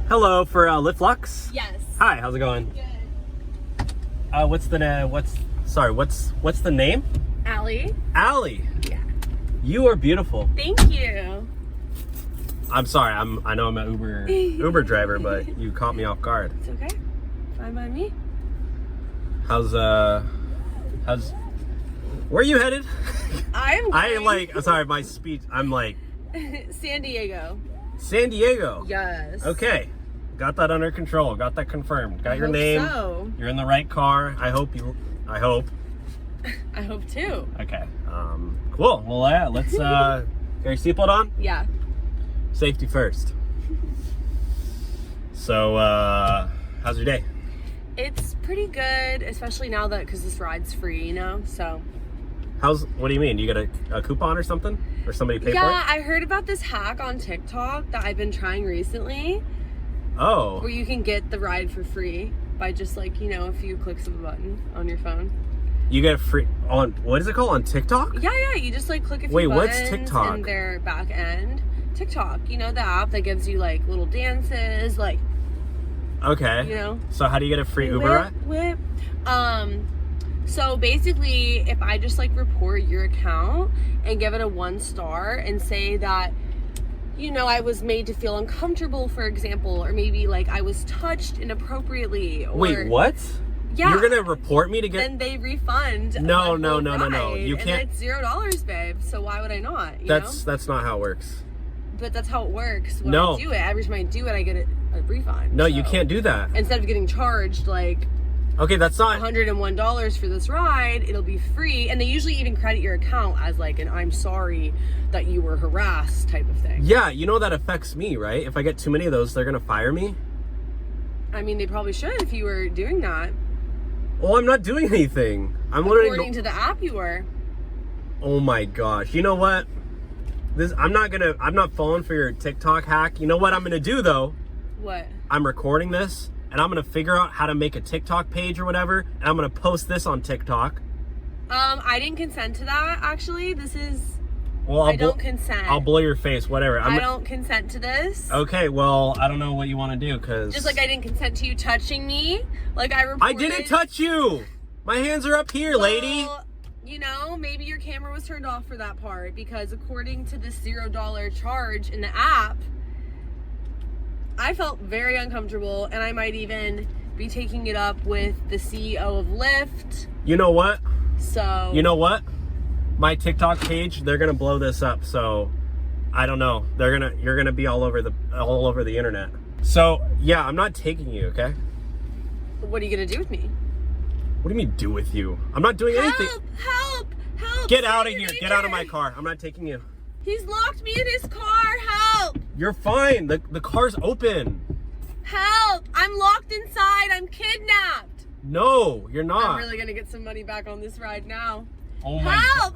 Hello for Lyft Lux. Yes. Hi, how's it going? Good. What's the name? Allie. Allie. Yeah. You are beautiful. Thank you. I'm sorry. I know I'm an Uber driver, but you caught me off guard. It's okay. Fine by me. How's where are you headed? Sorry, my speech. I'm like San Diego. San Diego. Yes. Okay. Got that under control. Got that confirmed. Got your hope name. So. You're in the right car. I hope. I hope too. Okay. Cool. Well, let's get your seatbelt on. Yeah. Safety first. So, how's your day? It's pretty good, especially now that because this ride's free, you know. So. What do you mean? You got a coupon or something? Or somebody pay for it? Yeah, I heard about this hack on TikTok that I've been trying recently. Oh. Where you can get the ride for free by just a few clicks of a button on your phone. You get free on, what is it called, on TikTok? Yeah, you just click a few Wait, buttons what's TikTok? in their back end. TikTok, the app that gives you little dances, Okay. So how do you get a free Uber ride? So basically, if I just report your account and give it a 1 star and say that, I was made to feel uncomfortable, for example, or maybe I was touched inappropriately. Or, wait, what? Yeah. You're gonna report me to get? Then they refund. No. Ride, You can't. And it's $0, babe. So why would I not? That's not how it works. But that's how it works. When No. I do it, every time I do it, I get a refund. No, you can't do that. Instead of getting charged okay, that's not $101 for this ride, it'll be free. And they usually even credit your account as an I'm sorry that you were harassed type of thing. Yeah, that affects me, right? If I get too many of those, they're gonna fire me. I mean, they probably should if you were doing that. Well, I'm not doing anything. I'm literally. According to the app, you were. Oh my gosh! You know what? I'm not falling for your TikTok hack. You know what I'm gonna do though? What? I'm recording this, and I'm gonna figure out how to make a TikTok page or whatever, and I'm gonna post this on TikTok. I didn't consent to that. Actually, this is. Well, I don't consent. I'll blow your face. Whatever. I don't consent to this. Okay. Well, I don't know what you want to do, cause. Just I didn't consent to you touching me. I reported. I didn't touch you. My hands are up here, lady. Maybe your camera was turned off for that part because according to this $0 charge in the app, I felt very uncomfortable and I might even be taking it up with the CEO of Lyft. You know what? So. You know what? My TikTok page, they're gonna blow this up. So, I don't know. You're gonna be all over the internet. So yeah, I'm not taking you. Okay. What are you gonna do with me? What do you mean do with you? I'm not doing anything. Help! Get out of here. Get out of my car. I'm not taking you. He's locked me in his car. Help! You're fine. The car's open. Help! I'm locked inside. I'm kidnapped. No, you're not. I'm really gonna get some money back on this ride now. Oh my. Help!